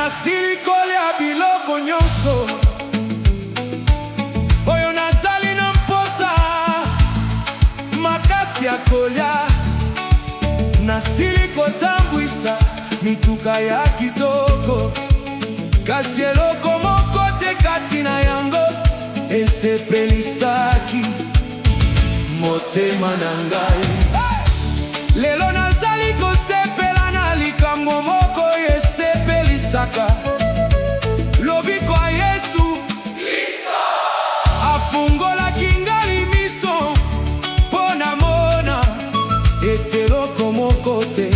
nasili kolia biloko nyonso oyo nazali na mposa makasi ya kolia. Nasili kotambwisa mituka ya kitoko, kasi eloko moko te kati na yango esepelisaki motema na ngai. Lelo nazali kosepela na likambo moko esepelisaka lobiko ya Yesu Kristo. Afungolaki ngai miso mpo namona ete eloko moko te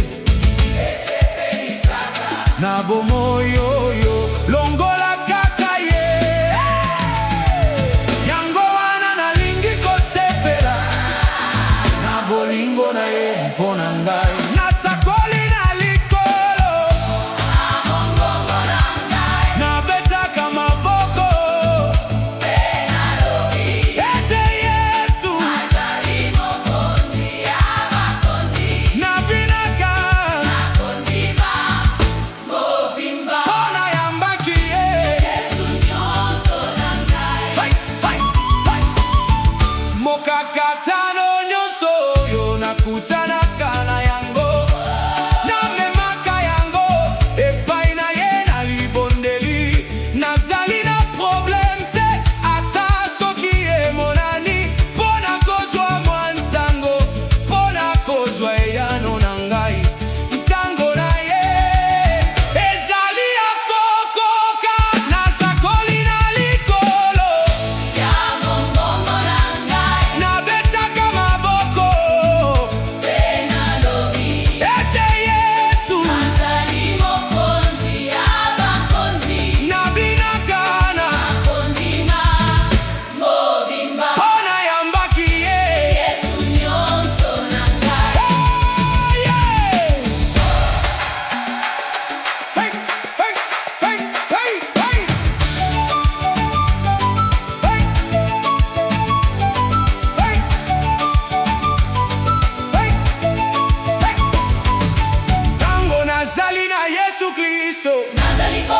esepelisaka na bomoi oyo longola kaka ye. Yango wana nalingi kosepela na bolingo na ye mpo na ngai. Nasakoli na likolo nabetaka maboko ete Yesu azali mokonzi ya bakonzi. Nabinaka mpona yambaki ye Yesu nyonso na ngai. Mokakatano nyonso oyo nakutanaka na yango, namemaka yango epai na ye na libondeli. Nazali na probleme te ata soki emonani, mpona kozwa mwa ntango, mpona kozwa eyano na ngai. Ntango na ye ezali ya kokoka, nasakoli na likolo ya mongongo na ngai. Nabetaka maboko mpe nalobi ete Yesu azali mokonzi ya bakonzi. Nabinaka na kondima mobimba mpona yambaki ye Yesu nyonso na ngai. Hey, hey, hey, hey, hey. Tango nazali na Yesu Kristo, nazali ko